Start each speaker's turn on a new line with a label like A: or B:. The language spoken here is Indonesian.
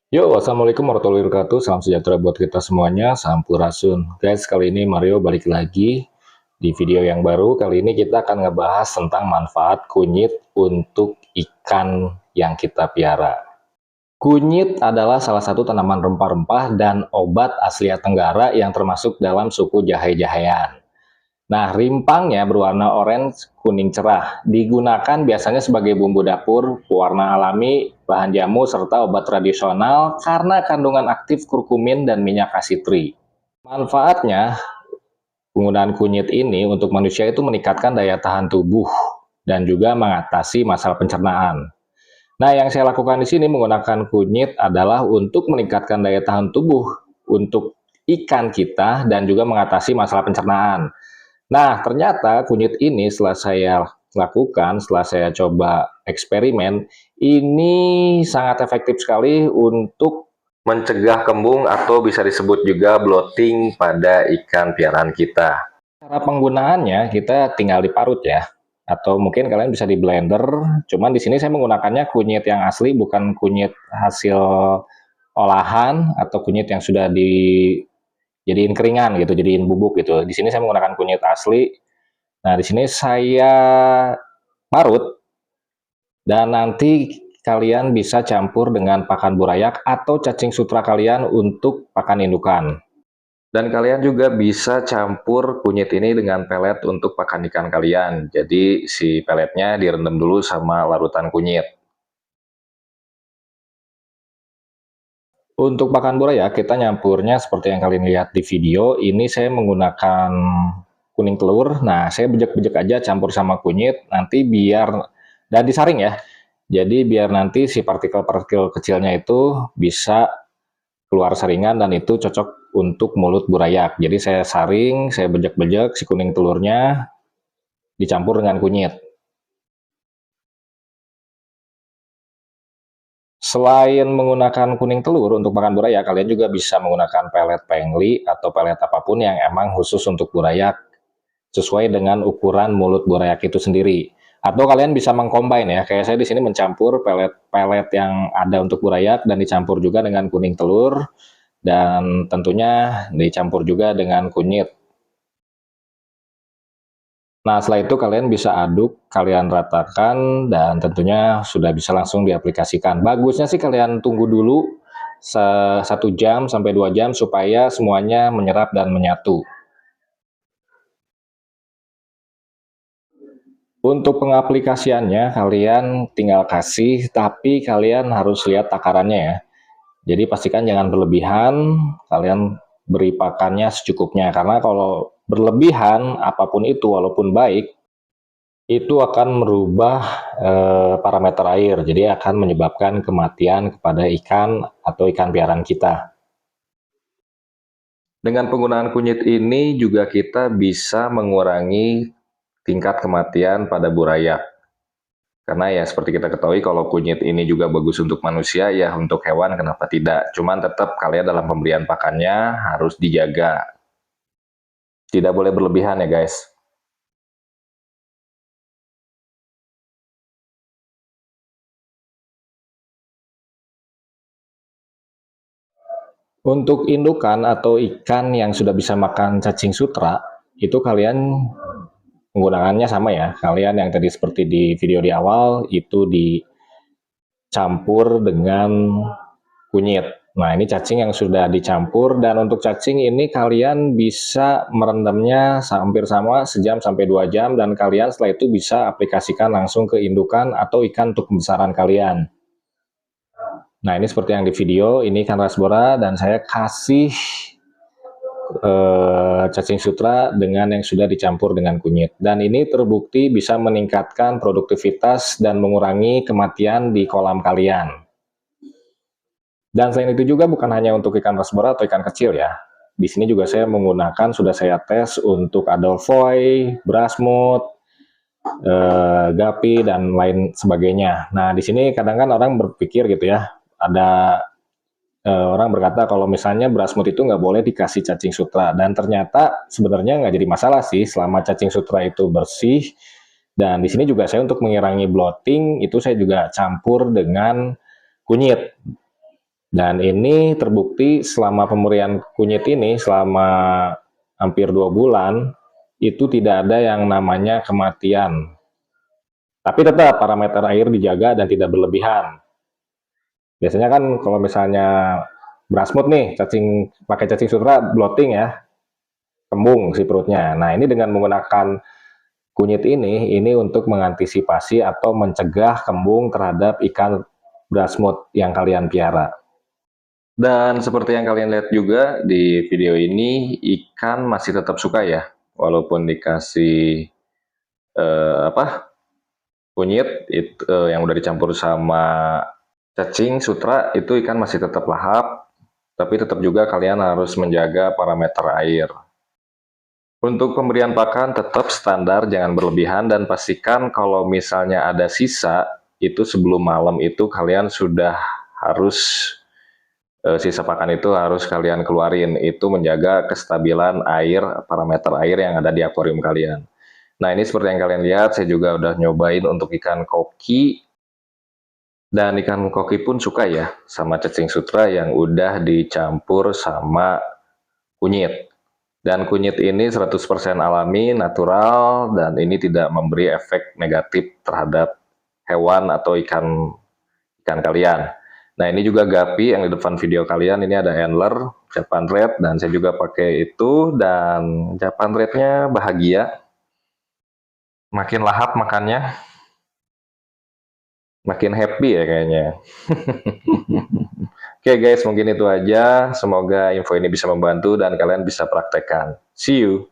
A: Yo, assalamualaikum warahmatullahi wabarakatuh. Salam sejahtera buat kita semuanya. Sampurasun. Guys, kali ini Mario balik lagi di video yang baru. Kali ini kita akan ngebahas tentang manfaat kunyit untuk ikan yang kita piara. Kunyit adalah salah satu tanaman rempah-rempah dan obat Asia Tenggara yang termasuk dalam suku jahe-jahean. Nah, rimpangnya berwarna orange kuning cerah. Digunakan biasanya sebagai bumbu dapur, pewarna alami, bahan jamu, serta obat tradisional karena kandungan aktif kurkumin dan minyak asitri. Manfaatnya, penggunaan kunyit ini untuk manusia itu meningkatkan daya tahan tubuh dan juga mengatasi masalah pencernaan. Nah, yang saya lakukan di sini menggunakan kunyit adalah untuk meningkatkan daya tahan tubuh untuk ikan kita dan juga mengatasi masalah pencernaan. Nah, ternyata kunyit ini setelah saya lakukan, setelah saya coba eksperimen, ini sangat efektif sekali untuk mencegah kembung atau bisa disebut juga bloating pada ikan piaraan kita. Cara penggunaannya kita tinggal diparut ya, atau mungkin kalian bisa di blender. Cuman di sini saya menggunakannya kunyit yang asli, bukan kunyit hasil olahan atau kunyit yang sudah jadiin keringan gitu, jadiin bubuk gitu. Di sini saya menggunakan kunyit asli. Nah, di sini saya parut dan nanti kalian bisa campur dengan pakan burayak atau cacing sutra kalian untuk pakan indukan. Dan kalian juga bisa campur kunyit ini dengan pelet untuk pakan ikan kalian. Jadi si peletnya direndam dulu sama larutan kunyit. Untuk pakan burayak kita nyampurnya seperti yang kalian lihat di video. Ini saya menggunakan kuning telur. Nah, saya bejek-bejek aja campur sama kunyit. Nanti biar, dan disaring ya. Jadi biar nanti si partikel-partikel kecilnya itu bisa keluar saringan dan itu cocok untuk mulut burayak. Jadi saya saring, saya bejek-bejek si kuning telurnya dicampur dengan kunyit. Selain menggunakan kuning telur untuk makan burayak, kalian juga bisa menggunakan pelet pengli atau pelet apapun yang emang khusus untuk burayak sesuai dengan ukuran mulut burayak itu sendiri. Atau kalian bisa mengcombine ya, kayak saya di sini mencampur pelet-pelet yang ada untuk burayak dan dicampur juga dengan kuning telur dan tentunya dicampur juga dengan kunyit. Nah, setelah itu kalian bisa aduk, kalian ratakan, dan tentunya sudah bisa langsung diaplikasikan. Bagusnya sih kalian tunggu dulu 1 jam sampai 2 jam supaya semuanya menyerap dan menyatu. Untuk pengaplikasiannya kalian tinggal kasih, tapi kalian harus lihat takarannya ya. Jadi pastikan jangan berlebihan, kalian beri pakannya secukupnya. Karena kalau berlebihan, apapun itu walaupun baik, itu akan merubah parameter air. Jadi akan menyebabkan kematian kepada ikan atau ikan piaraan kita. Dengan penggunaan kunyit ini juga kita bisa mengurangi tingkat kematian pada burayak. Karena ya seperti kita ketahui kalau kunyit ini juga bagus untuk manusia, ya untuk hewan kenapa tidak. Cuman tetap kalian dalam pemberian pakannya harus dijaga. Tidak boleh berlebihan ya guys. Untuk indukan atau ikan yang sudah bisa makan cacing sutra, itu kalian menggunakannya sama ya. Kalian yang tadi seperti di video di awal, itu dicampur dengan kunyit. Nah, ini cacing yang sudah dicampur, dan untuk cacing ini kalian bisa merendamnya hampir sama 1 jam sampai 2 jam, dan kalian setelah itu bisa aplikasikan langsung ke indukan atau ikan untuk pembesaran kalian. Nah, ini seperti yang di video, ini ikan rasbora dan saya kasih cacing sutra dengan yang sudah dicampur dengan kunyit. Dan ini terbukti bisa meningkatkan produktivitas dan mengurangi kematian di kolam kalian. Dan selain itu juga bukan hanya untuk ikan rasbora atau ikan kecil ya. Di sini juga saya menggunakan, sudah saya tes untuk Adolfoy, Brasmut, Gapi, dan lain sebagainya. Nah, di sini kadang kan orang berpikir gitu ya, ada orang berkata kalau misalnya Brasmut itu nggak boleh dikasih cacing sutra, dan ternyata sebenarnya nggak jadi masalah sih selama cacing sutra itu bersih. Dan di sini juga saya untuk mengurangi bloating itu saya juga campur dengan kunyit. Dan ini terbukti selama pemberian kunyit ini selama hampir 2 bulan itu tidak ada yang namanya kematian. Tapi tetap parameter air dijaga dan tidak berlebihan. Biasanya kan kalau misalnya Brasmut nih, pakai cacing sutra bloating ya, kembung si perutnya. Nah, ini dengan menggunakan kunyit ini untuk mengantisipasi atau mencegah kembung terhadap ikan Brasmut yang kalian piara. Dan seperti yang kalian lihat juga di video ini, ikan masih tetap suka ya, walaupun dikasih kunyit yang udah dicampur sama cacing sutra, itu ikan masih tetap lahap, tapi tetap juga kalian harus menjaga parameter air. Untuk pemberian pakan tetap standar, jangan berlebihan, dan pastikan kalau misalnya ada sisa, itu sebelum malam itu kalian sudah harus sisa pakan itu harus kalian keluarin. Itu menjaga kestabilan air, parameter air yang ada di akuarium kalian. Nah, ini seperti yang kalian lihat, saya juga udah nyobain untuk ikan koki. Dan ikan koki pun suka ya sama cacing sutra yang udah dicampur sama kunyit. Dan kunyit ini 100% alami, natural, dan ini tidak memberi efek negatif terhadap hewan atau ikan kalian. Nah, ini juga gapi yang di depan video kalian, ini ada handler Japan Red, dan saya juga pakai itu, dan Japan Red-nya bahagia. Makin lahap makannya, makin happy ya kayaknya. Oke guys, mungkin itu aja. Semoga info ini bisa membantu dan kalian bisa praktekkan. See you!